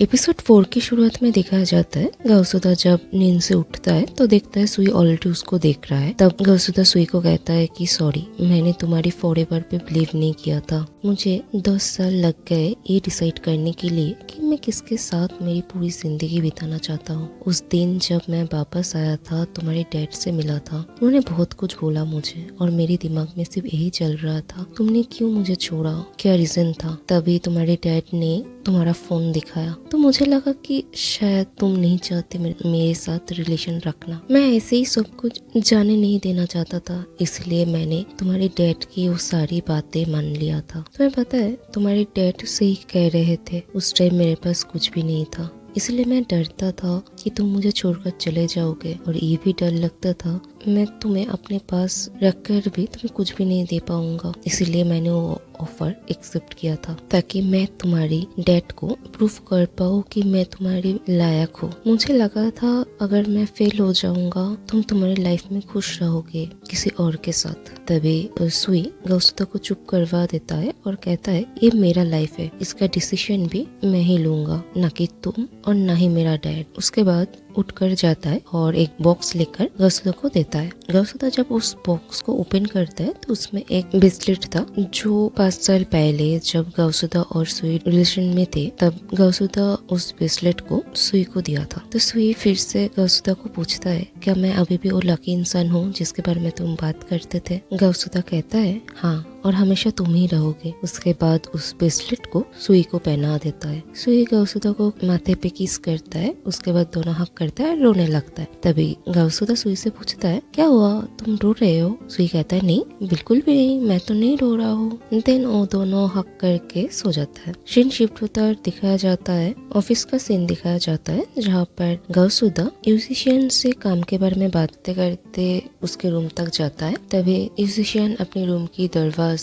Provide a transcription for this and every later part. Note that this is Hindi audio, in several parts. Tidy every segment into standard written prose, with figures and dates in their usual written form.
एपिसोड 4 की शुरुआत में दिखाया जाता है गौसुदा जब नींद से उठता है तो देखता है सुई ऑलरेडी उसको देख रहा है। तब गौसुदा सुई को कहता है कि सॉरी, मैंने तुम्हारी फॉरएवर पे बिलीव नहीं किया था। मुझे 10 साल लग गए ये डिसाइड करने के लिए कि मैं किसके साथ मेरी पूरी जिंदगी बिताना चाहता हूँ। उस दिन जब मैं वापस आया था तुम्हारे डैड से मिला था, उन्होंने बहुत कुछ बोला मुझे और मेरे दिमाग में सिर्फ यही चल रहा था, तुमने क्यों मुझे छोड़ा, क्या रीजन था। तभी तुम्हारे डैड ने तुम्हारा फोन दिखाया तो मुझे लगा कि शायद तुम नहीं चाहते मेरे साथ रिलेशन रखना। मैं ऐसे ही सब कुछ जाने नहीं देना चाहता था, इसलिए मैंने तुम्हारे डैड की वो सारी बातें मान लिया था। तुम्हें पता है तुम्हारे डैड सही कह रहे थे, उस टाइम मेरे पास कुछ भी नहीं था, इसलिए मैं डरता था कि तुम मुझे छोड़कर चले जाओगे और ये भी डर लगता था मैं तुम्हें अपने पास रखकर भी तुम्हें कुछ भी नहीं दे पाऊंगा। इसीलिए मैंने वो ऑफर एक्सेप्ट किया था ताकि मैं तुम्हारी डैड को प्रूव कर पाऊँ कि मैं तुम्हारी लायक हूँ। मुझे लगा था अगर मैं फेल हो जाऊंगा तुम तुम्हारी लाइफ में खुश रहोगे किसी और के साथ। तभी सुई गौसुदा को चुप करवा देता है और कहता है ये मेरा लाइफ है, इसका डिसीजन भी मैं ही लूंगा, ना कि तुम और ना ही मेरा डैड। उसके बाद उठकर जाता है और एक बॉक्स लेकर गौसुदा को देता है। गौसुदा जब उस बॉक्स को ओपन करता है तो उसमें एक ब्रेसलेट था जो 5 साल पहले जब गौसुदा और सुई रिलेशन में थे तब गौसुदा उस ब्रेसलेट को सुई को दिया था। तो सुई फिर से गौसुदा को पूछता है क्या मैं अभी भी वो लकी इंसान हूँ जिसके बारे में तुम बात करते थे। गौसुदा कहता है हाँ, और हमेशा तुम ही रहोगे। उसके बाद उस ब्रेसलेट को सुई को पहना देता है। सुई गौसुदा को माथे पे किस करता है, उसके बाद दोनों हक करता है, रोने लगता है। तभी गौसुदा सुई से पूछता है क्या हुआ, तुम रो रहे हो। सुई कहता है नहीं, बिल्कुल भी नहीं, मैं तो नहीं रो रहा हूँ। देन वो दोनों हक करके सो जाता है। सीन शिफ्ट होता है, दिखाया जाता है ऑफिस का सीन दिखाया जाता है जहाँ पर गौसुदा म्यूजिशियन से काम के बारे में बातें करते उसके रूम तक जाता है। तभी म्यूजिशियन अपने रूम की दरवाजा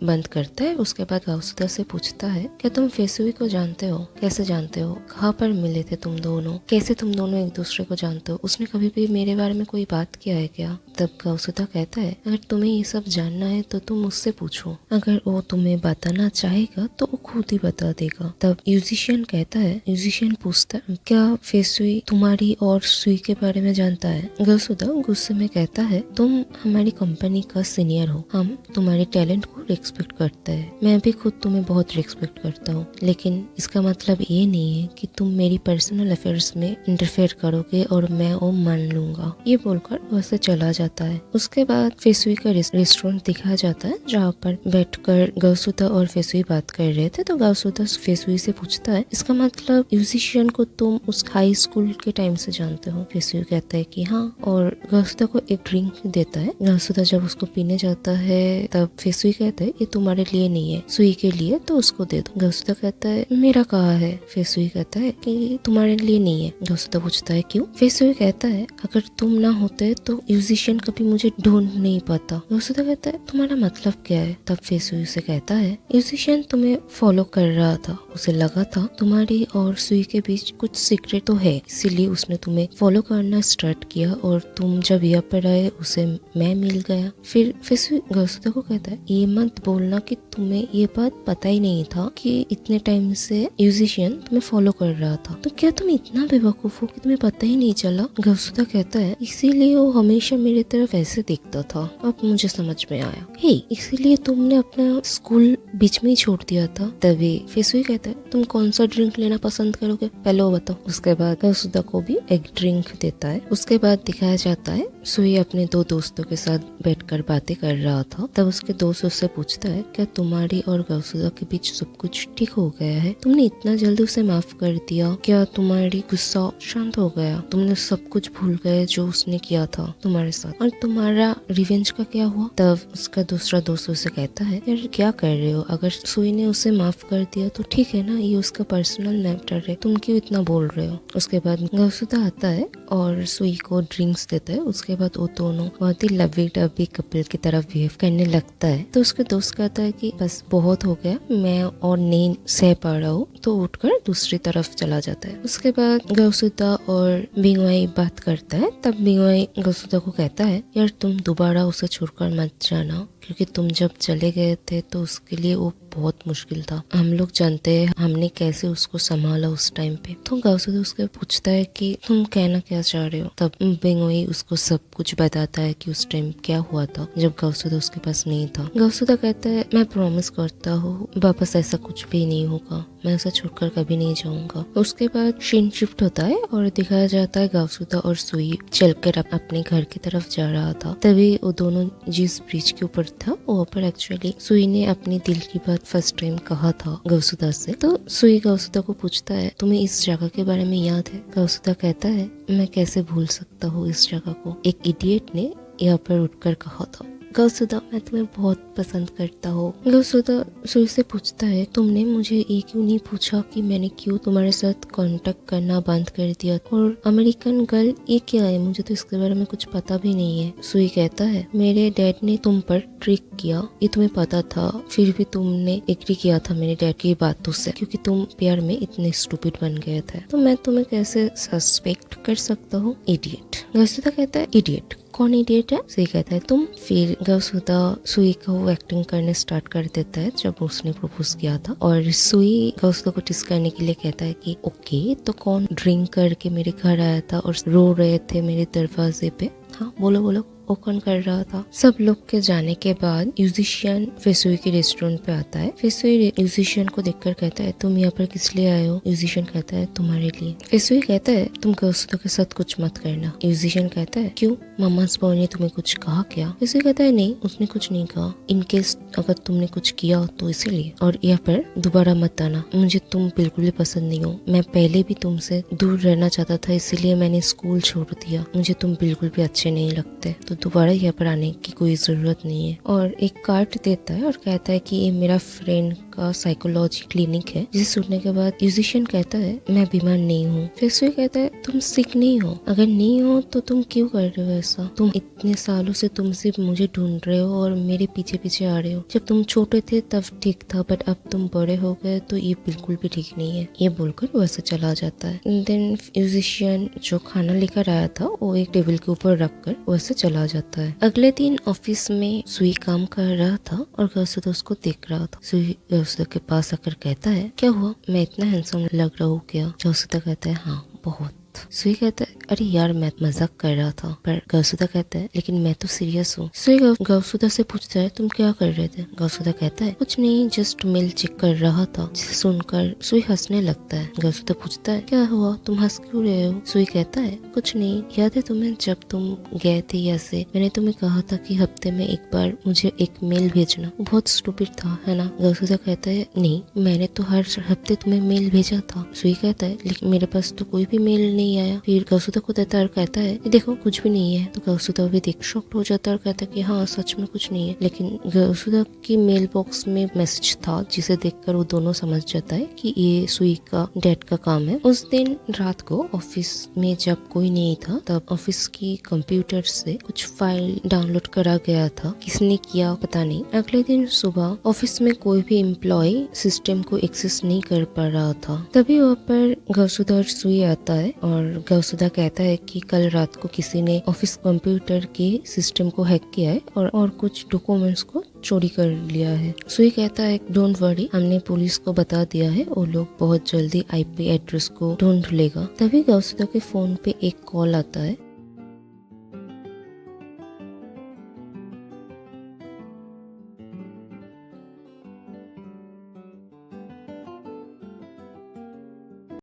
बंद करता है। उसके बाद गौसुदा से पूछता है क्या तुम फेसुई को जानते हो, कैसे जानते हो, कहाँ पर मिले थे तुम दोनों, कैसे तुम दोनों एक दूसरे को जानते हो, उसने कभी भी मेरे बारे में कोई बात किया है क्या। तब गौसुदा कहता है अगर तुम्हें ये सब जानना है तो तुम उससे पूछो, अगर वो तुम्हें बताना चाहेगा तो वो खुद ही बता देगा। तब म्यूजिशियन कहता है, म्यूजिशियन पूछता है क्या फेसुई तुम्हारी और सुई के बारे में जानता है। गौसुदा गुस्से में कहता है तुम हमारी कंपनी का सीनियर हो, हम तुम्हारे टैलेंट को रिस्पेक्ट करता है, मैं भी खुद तुम्हें बहुत रिस्पेक्ट करता हूँ, लेकिन इसका मतलब ये नहीं है कि तुम मेरी पर्सनल अफेयर्स में इंटरफेयर करोगे और मैं वो मान लूंगा। ये बोलकर वैसे चला जाता है। उसके बाद फेसुई का रेस्टोरेंट दिखाया जाता है जहाँ पर बैठकर गौसुदा और फेसुई बात कर रहे थे। तो गौसुदा फेसुई से पूछता है इसका मतलब म्यूजिशियन को तुम उस हाई स्कूल के टाइम से जानते हो। फेसुई कहता है कि हाँ, और गौसुदा को एक ड्रिंक देता है। गौसुदा जब उसको पीने जाता है तब फेसुई कहता है ये तुम्हारे लिए नहीं है, सुई के लिए, तो उसको दे दो। गौसुदा कहता है मेरा कहा है। फेसुई कहता है कि तुम्हारे लिए नहीं है। गौसुदा पूछता है क्यों। फेसुई कहता है अगर तुम ना होते तो म्यूजिशियन कभी मुझे ढूंढ नहीं पाता। गौसुदा कहता है तुम्हारा मतलब क्या है। तब फेसुई से कहता है म्यूजिशियन तुम्हें फॉलो कर रहा था, उसे लगा था तुम्हारी और सुई के बीच कुछ सीक्रेट तो है, इसीलिए उसने तुम्हें फॉलो करना स्टार्ट किया और तुम जब यहाँ पर आए उसे मैं मिल गया। फिर फेसुई गौसुदा को कहता है ये मत बोलना कि तुम्हें ये बात पता ही नहीं था कि इतने टाइम से म्यूजिशियन तुम्हें फॉलो कर रहा था। तो क्या तुम इतना बेवकूफ हो कि तुम्हें पता ही नहीं चला। गौसुदा कहता है इसीलिए वो हमेशा मेरे तरफ ऐसे देखता था, अब मुझे समझ में आया। हे, इसीलिए तुमने अपना स्कूल बीच में ही छोड़ दिया था। तभी फेसुई कहता है तुम कौन सा ड्रिंक लेना पसंद करोगे, पहले वो बताओ। उसके बाद गौसुदा को भी एक ड्रिंक देता है। उसके बाद दिखाया जाता है सुई अपने 2 दोस्तों के साथ बैठकर बातें कर रहा था। तब उसके दोस्त उससे पूछता है क्या तुम्हारी और गौसुदा के बीच सब कुछ ठीक हो गया है, तुमने इतना जल्दी उसे माफ कर दिया, क्या तुम्हारी गुस्सा शांत हो गया, तुमने सब कुछ भूल गए जो उसने किया था तुम्हारे साथ, और तुम्हारा रिवेंज का क्या हुआ। तब उसका दूसरा दोस्त उसे कहता है यार क्या कर रहे हो, अगर सुई ने उसे माफ कर दिया तो ठीक है ना, ये उसका पर्सनल मैटर है, तुम क्यों इतना बोल रहे हो। उसके बाद गौसुदा आता है और सुई को ड्रिंक्स देता है। उसके बाद वो दोनों बहुत ही लवी डबी कपल की तरह बिहेव करने लगता है। तो उसके दोस्त कहता है कि बस बहुत हो गया, मैं और नहीं सह पा रहा हूँ, तो उठकर दूसरी तरफ चला जाता है। उसके बाद गौसुदा और बिंगवाई बात करता है। तब बिंगवाई गौसुदा को कहता है यार तुम दोबारा उसे छोड़कर मत जाना, क्योंकि तुम जब चले गए थे तो उसके लिए वो बहुत मुश्किल था। हम लोग जानते हैं हमने कैसे उसको संभाला उस टाइम पे। तो गाउसुदा उसके पूछता है कि तुम कहना क्या चाह रहे हो। तब बेंगोई उसको सब कुछ बताता है कि उस टाइम क्या हुआ था जब गाउसुदा उसके पास नहीं था। गाउसुदा कहता है मैं प्रॉमिस करता हूँ वापस ऐसा कुछ भी नहीं होगा, मैं उसे छोड़कर कभी नहीं जाऊंगा। उसके बाद सीन शिफ्ट होता है और दिखाया जाता है गाउसुदा और सुई चलकर अपने घर की तरफ जा रहा था। तभी वो दोनों जिस ब्रिज के ऊपर था वहाँ पर एक्चुअली सुई ने अपनी दिल की बात फर्स्ट टाइम कहा था गाउसुदा से। तो सुई गाउसुदा को पूछता है तुम्हें इस जगह के बारे में याद है। गाउसुदा कहता है मैं कैसे भूल सकता हूँ इस जगह को, एक इडियट ने यहाँ पर उठकर कहा था। गाउसुदा मैं तुम्हें बहुत पसंद करता हूँ। गाउसुदा सुई से पूछता है तुमने मुझे ये क्यों नहीं पूछा कि मैंने क्यों तुम्हारे साथ कांटेक्ट करना बंद कर दिया, और अमेरिकन गर्ल ये क्या है, मुझे तो इसके बारे में कुछ पता भी नहीं है। सुई कहता है मेरे डैड ने तुम पर ट्रिक किया, ये तुम्हें पता था, फिर भी तुमने एग्री किया था मेरे डैड की बातों से, क्योंकि तुम प्यार में इतने स्टूपिड बन गए थे। तो मैं तुम्हें कैसे सस्पेक्ट कर सकता हूँ, इडियट। गाउसुदा कहता है इडियट कौन इडियट है। सुई कहता है तुम। फिर गाउसुदा सुई को एक्टिंग करने स्टार्ट कर देता है जब उसने प्रपोज किया था, और सुई गाउसुदा को टिस करने के लिए कहता है कि ओके तो कौन ड्रिंक करके मेरे घर आया था और रो रहे थे मेरे दरवाजे पे, हाँ बोलो बोलो ओपन कर रहा था। सब लोग के जाने के बाद म्यूजिशियन फेसुई के रेस्टोरेंट पे आता है। फेसुई म्यूजिशियन को देखकर कहता है तुम यहाँ पर किस लिए आए हो। म्यूजिशियन कहता है तुम्हारे लिए। फेसुई कहता है तुम गाउसुदा के साथ कुछ मत करना। म्यूजिशियन कहता है क्यों, मम्मास बॉय ने तुम्हें कुछ कहा क्या। फेसुई कहता है नहीं उसने कुछ नहीं कहा, इनकेस अगर तुमने कुछ किया तो इसीलिए, और यहाँ पर दोबारा मत आना, मुझे तुम बिल्कुल भी पसंद नहीं हो, मैं पहले भी तुमसे दूर रहना चाहता था इसलिए मैंने स्कूल छोड़ दिया, मुझे तुम बिल्कुल भी अच्छे नहीं लगते, तो दोबारा यहाँ पर आने की कोई जरूरत नहीं है। और एक कार्ड देता है और कहता है कि ये मेरा फ्रेंड का साइकोलॉजी क्लिनिक है। जिसे सुनने के बाद म्यूजिशियन कहता है मैं बीमार नहीं हूँ। फेसुई कहता है तुम सिक नहीं हो, अगर नहीं हो तो तुम क्यों कर रहे हो ऐसा, तुम इतने सालों से तुम सिर्फ मुझे ढूंढ रहे हो और मेरे पीछे पीछे आ रहे हो, जब तुम छोटे थे तब ठीक था बट अब तुम बड़े हो गए तो ये बिल्कुल भी ठीक नहीं है। ये बोलकर वैसे चला जाता है। देन म्यूजिशियन जो खाना लेकर आया था वो एक टेबल के ऊपर रखकर वैसे चला जाता है। अगले दिन ऑफिस में सुई काम कर रहा था और गाउसुदा उसको देख रहा था। सुई गाउसुदा के पास आकर कहता है क्या हुआ, मैं इतना हैंडसम लग रहा हूँ क्या। गाउसुदा कहता है हाँ बहुत। सुई कहता है अरे यार मैं मजाक कर रहा था, पर गाउसुदा कहता है लेकिन मैं तो सीरियस हूँ। सुई गाउसुदा से पूछता है तुम क्या कर रहे थे। गाउसुदा कहता है कुछ नहीं जस्ट मेल चेक कर रहा था। जिसे सुनकर सुई हंसने लगता है। गाउसुदा पूछता है क्या हुआ, तुम हंस क्यों रहे हो। सुई कहता है कुछ नहीं, याद है तुम्हें जब तुम गए थे ऐसे मैंने तुम्हें कहा था कि हफ्ते में एक बार मुझे एक मेल भेजना, बहुत स्टूपिड था है ना। गाउसुदा कहता है नहीं मैंने तो हर हफ्ते तुम्हें मेल भेजा था। सुई कहता है लेकिन मेरे पास तो कोई भी मेल नहीं आया। फिर गाउसुदा को देता है और कहता है देखो कुछ भी नहीं है। तो गाउसुदा भी देख शॉक्ड हो जाता है और कहता है कि हाँ सच में कुछ नहीं है। लेकिन गाउसुदा की मेल बॉक्स में मैसेज था जिसे देखकर वो दोनों समझ जाता है कि ये सुई का डैड का काम है। उस दिन रात को ऑफिस में जब कोई नहीं था तब ऑफिस की कंप्यूटर से कुछ फाइल डाउनलोड करा गया था, किसने किया पता नहीं। अगले दिन सुबह ऑफिस में कोई भी एम्प्लॉय सिस्टम को एक्सेस नहीं कर पा रहा था। तभी वहाँ पर गाउसुदा और सुई आता है और गाउसुदा कहता है कि कल रात को किसी ने ऑफिस कंप्यूटर के सिस्टम को हैक किया है और कुछ डॉक्यूमेंट्स को चोरी कर लिया है। सुई कहता है डोंट वरी, हमने पुलिस को बता दिया है, वो लोग बहुत जल्दी आईपी एड्रेस को ढूंढ लेगा। तभी गाउसुदा के फोन पे एक कॉल आता है